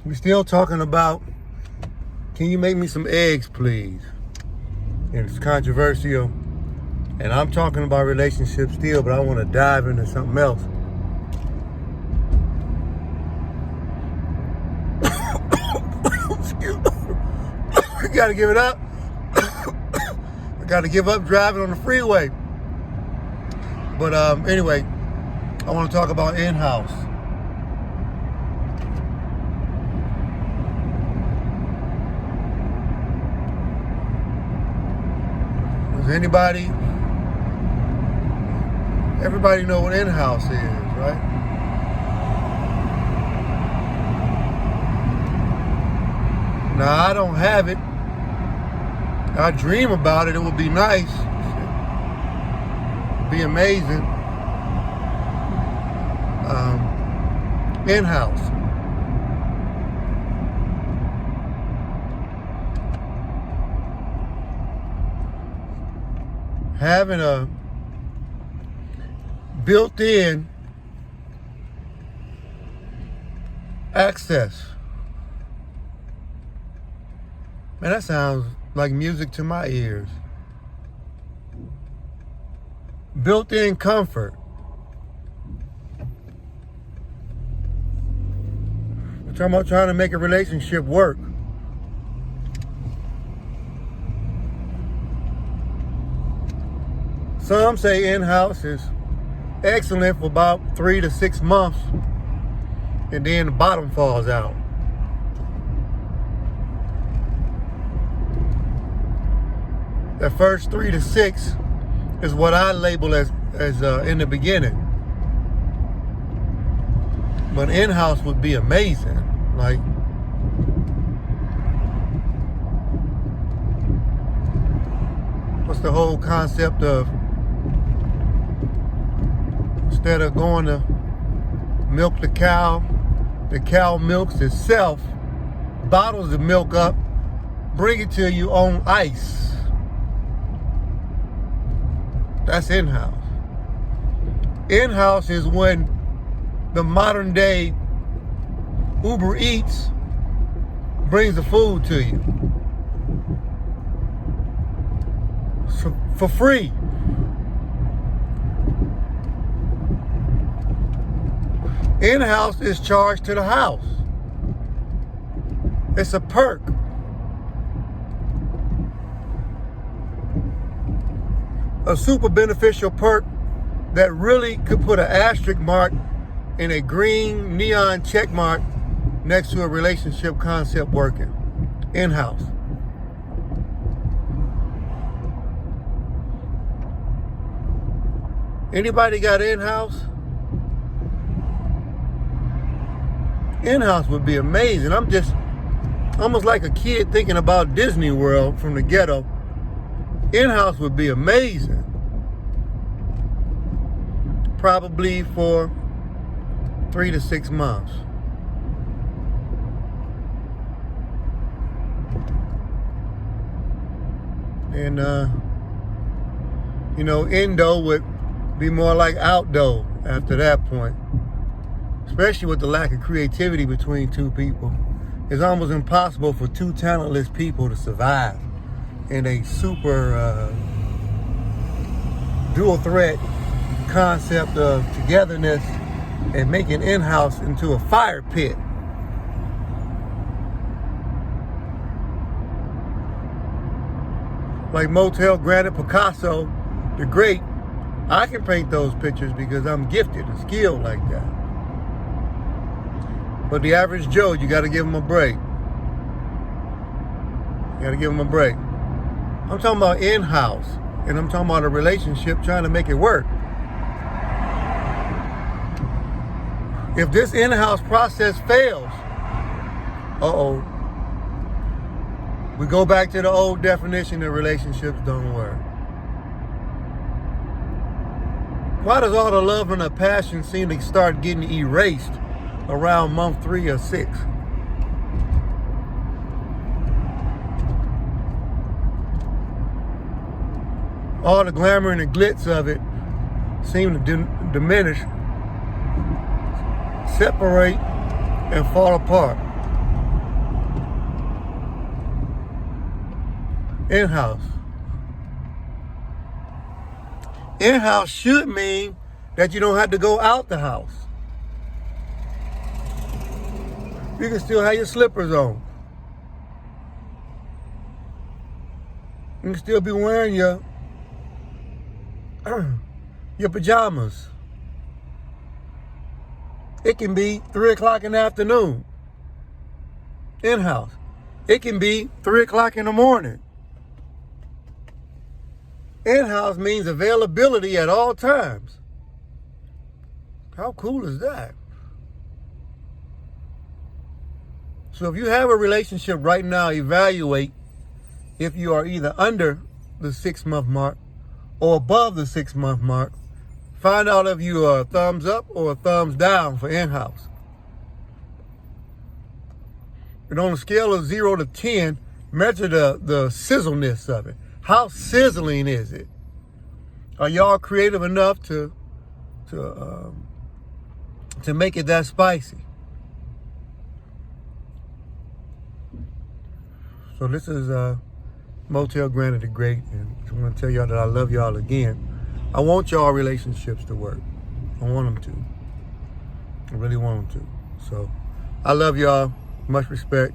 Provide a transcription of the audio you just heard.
We're still talking about, can you make me some eggs, please? And it's controversial. And I'm talking about relationships still, but I want to dive into something else. I gotta give it up. I gotta give up driving on the freeway. But anyway, I want to talk about in-house. Does everybody know what in-house is, right? Now, I don't have it. I dream about it. It would be nice. It'd be amazing. In-house. Having a built-in access. Man, that sounds like music to my ears. Built-in comfort. We're talking about trying to make a relationship work. Some say in-house is excellent for about 3 to 6 months, and then the bottom falls out. The first 3 to 6 is what I label as in the beginning. But in-house would be amazing. Like, what's the whole concept of, instead of going to milk the cow milks itself, bottles the milk up, bring it to you on ice. That's in-house. In-house is when the modern day Uber Eats brings the food to you for free. In-house is charged to the house. It's a perk. A super beneficial perk that really could put an asterisk mark and a green neon check mark next to a relationship concept working. In-house. Anybody got in-house? In-house would be amazing. I'm just almost like a kid thinking about Disney World from the ghetto. In-house would be amazing. Probably for 3 to 6 months. And, indo would be more like outdo after that point. Especially with the lack of creativity between two people. It's almost impossible for two talentless people to survive in a super dual threat concept of togetherness and making in-house into a fire pit. Like Motell, Granite, Picasso, the great, I can paint those pictures because I'm gifted and skilled like that. But the average Joe, you got to give him a break. You got to give him a break. I'm talking about in-house, and I'm talking about a relationship trying to make it work. If this in-house process fails, we go back to the old definition that relationships don't work. Why does all the love and the passion seem to start getting erased around month 3 or 6? All the glamour and the glitz of it seem to diminish, separate, and fall apart. In-house. In-house should mean that you don't have to go out the house. You can still have your slippers on. You can still be wearing your pajamas. It can be 3 o'clock in the afternoon. In-house. It can be 3 o'clock in the morning. In-house means availability at all times. How cool is that? So if you have a relationship right now, evaluate if you are either under the 6-month mark or above the 6-month mark. Find out if you are a thumbs up or a thumbs down for in-house. And on a scale of 0 to 10, measure the sizzleness of it. How sizzling is it? Are y'all creative enough to make it that spicy? So this is Motell Granite the Great, and I want to tell y'all that I love y'all again. I want y'all relationships to work. I want them to. I really want them to. So I love y'all. Much respect.